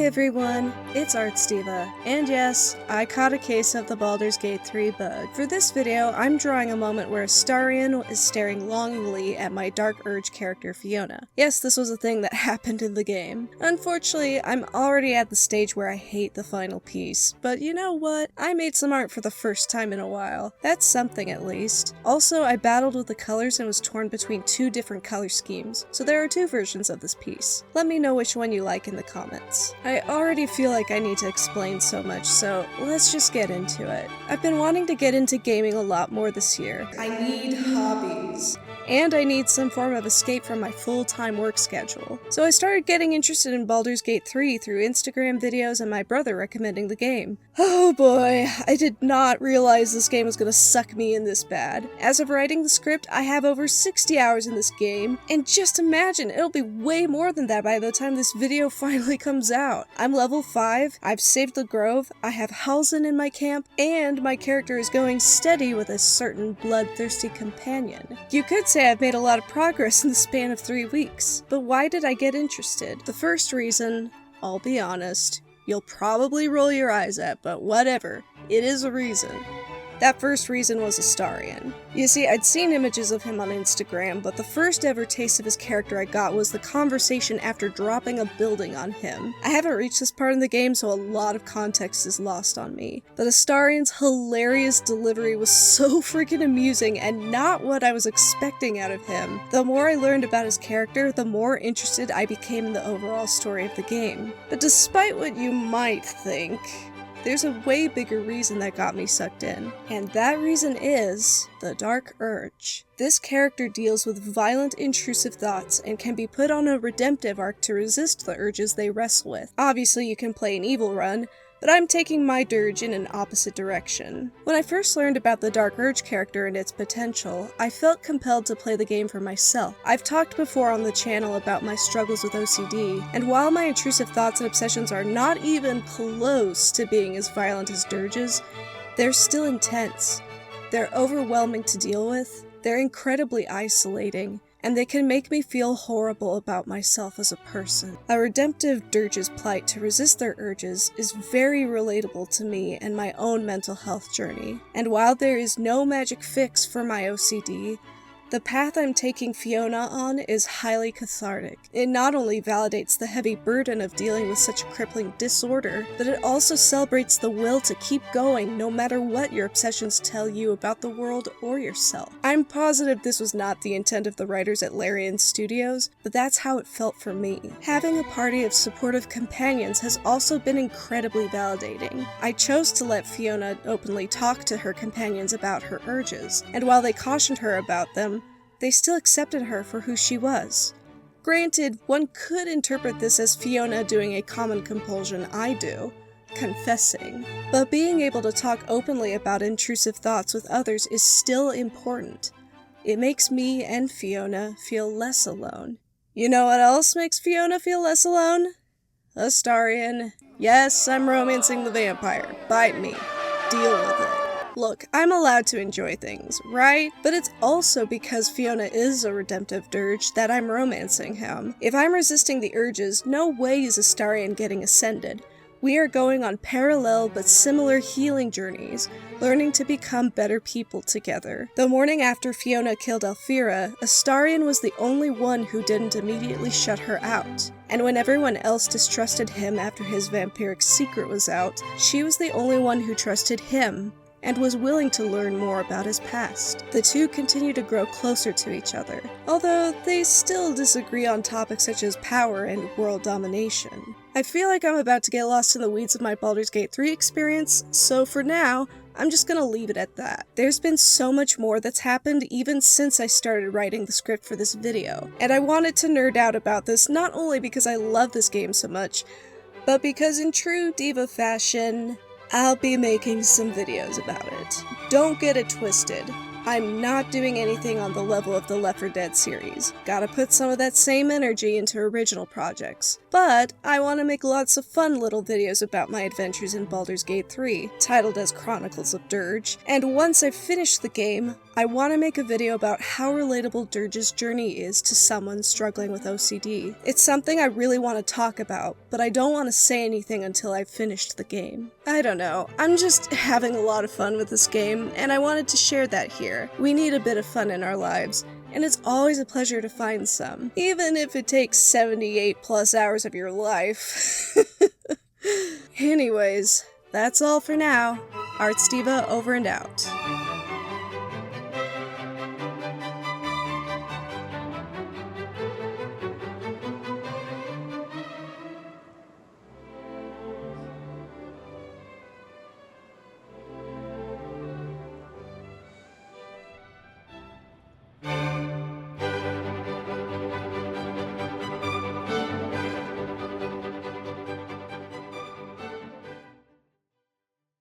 everyone, it's ArtzDeeva, and yes, I caught a case of the Baldur's Gate 3 bug. For this video, I'm drawing a moment where Astarion is staring longingly at my Dark Urge character Fiona. Yes, this was a thing that happened in the game. Unfortunately, I'm already at the stage where I hate the final piece, but you know what? I made some art for the first time in a while. That's something at least. Also, I battled with the colors and was torn between two different color schemes, so there are two versions of this piece. Let me know which one you like in the comments. I already feel like I need to explain so much, so let's just get into it. I've been wanting to get into gaming a lot more this year. I need hobbies. And I need some form of escape from my full-time work schedule. So I started getting interested in Baldur's Gate 3 through Instagram videos and my brother recommending the game. Oh boy, I did not realize this game was gonna suck me in this bad. As of writing the script, I have over 60 hours in this game, and just imagine, it'll be way more than that by the time this video finally comes out. I'm level 5, I've saved the Grove, I have Halsin in my camp, and my character is going steady with a certain bloodthirsty companion. You could say I've made a lot of progress in the span of 3 weeks, but why did I get interested? The first reason, I'll be honest, you'll probably roll your eyes at, but whatever, it is a reason. That first reason was Astarion. You see, I'd seen images of him on Instagram, but the first ever taste of his character I got was the conversation after dropping a building on him. I haven't reached this part in the game, so a lot of context is lost on me. But Astarion's hilarious delivery was so freaking amusing and not what I was expecting out of him. The more I learned about his character, the more interested I became in the overall story of the game. But despite what you might think, there's a way bigger reason that got me sucked in, and that reason is the Dark Urge. This character deals with violent, intrusive thoughts and can be put on a redemptive arc to resist the urges they wrestle with. Obviously, you can play an evil run, but I'm taking my dirge in an opposite direction. When I first learned about the Dark Urge character and its potential, I felt compelled to play the game for myself. I've talked before on the channel about my struggles with OCD, and while my intrusive thoughts and obsessions are not even close to being as violent as dirges, they're still intense. They're overwhelming to deal with, they're incredibly isolating, and they can make me feel horrible about myself as a person. A redemptive dirge's plight to resist their urges is very relatable to me and my own mental health journey. And while there is no magic fix for my OCD, the path I'm taking Fiona on is highly cathartic. It not only validates the heavy burden of dealing with such a crippling disorder, but it also celebrates the will to keep going no matter what your obsessions tell you about the world or yourself. I'm positive this was not the intent of the writers at Larian Studios, but that's how it felt for me. Having a party of supportive companions has also been incredibly validating. I chose to let Fiona openly talk to her companions about her urges, and while they cautioned her about them, they still accepted her for who she was. Granted, one could interpret this as Fiona doing a common compulsion I do, confessing. But being able to talk openly about intrusive thoughts with others is still important. It makes me and Fiona feel less alone. You know what else makes Fiona feel less alone? Astarion. Yes, I'm romancing the vampire. Bite me. Deal with it. Look, I'm allowed to enjoy things, right? But it's also because Fiona is a redemptive dirge that I'm romancing him. If I'm resisting the urges, no way is Astarion getting ascended. We are going on parallel but similar healing journeys, learning to become better people together. The morning after Fiona killed Elfira, Astarion was the only one who didn't immediately shut her out. And when everyone else distrusted him after his vampiric secret was out, she was the only one who trusted him and was willing to learn more about his past. The two continue to grow closer to each other, although they still disagree on topics such as power and world domination. I feel like I'm about to get lost in the weeds of my Baldur's Gate 3 experience, so for now, I'm just gonna leave it at that. There's been so much more that's happened even since I started writing the script for this video, and I wanted to nerd out about this not only because I love this game so much, but because in true diva fashion, I'll be making some videos about it. Don't get it twisted. I'm not doing anything on the level of the Left 4 Dead series. Gotta put some of that same energy into original projects. But I want to make lots of fun little videos about my adventures in Baldur's Gate 3, titled as Chronicles of Dirge, and once I've finished the game, I want to make a video about how relatable Dirge's journey is to someone struggling with OCD. It's something I really want to talk about, but I don't want to say anything until I've finished the game. I don't know, I'm just having a lot of fun with this game, and I wanted to share that here. We need a bit of fun in our lives, and it's always a pleasure to find some, even if it takes 78 plus hours of your life. Anyways, that's all for now. ArtzDeeva over and out.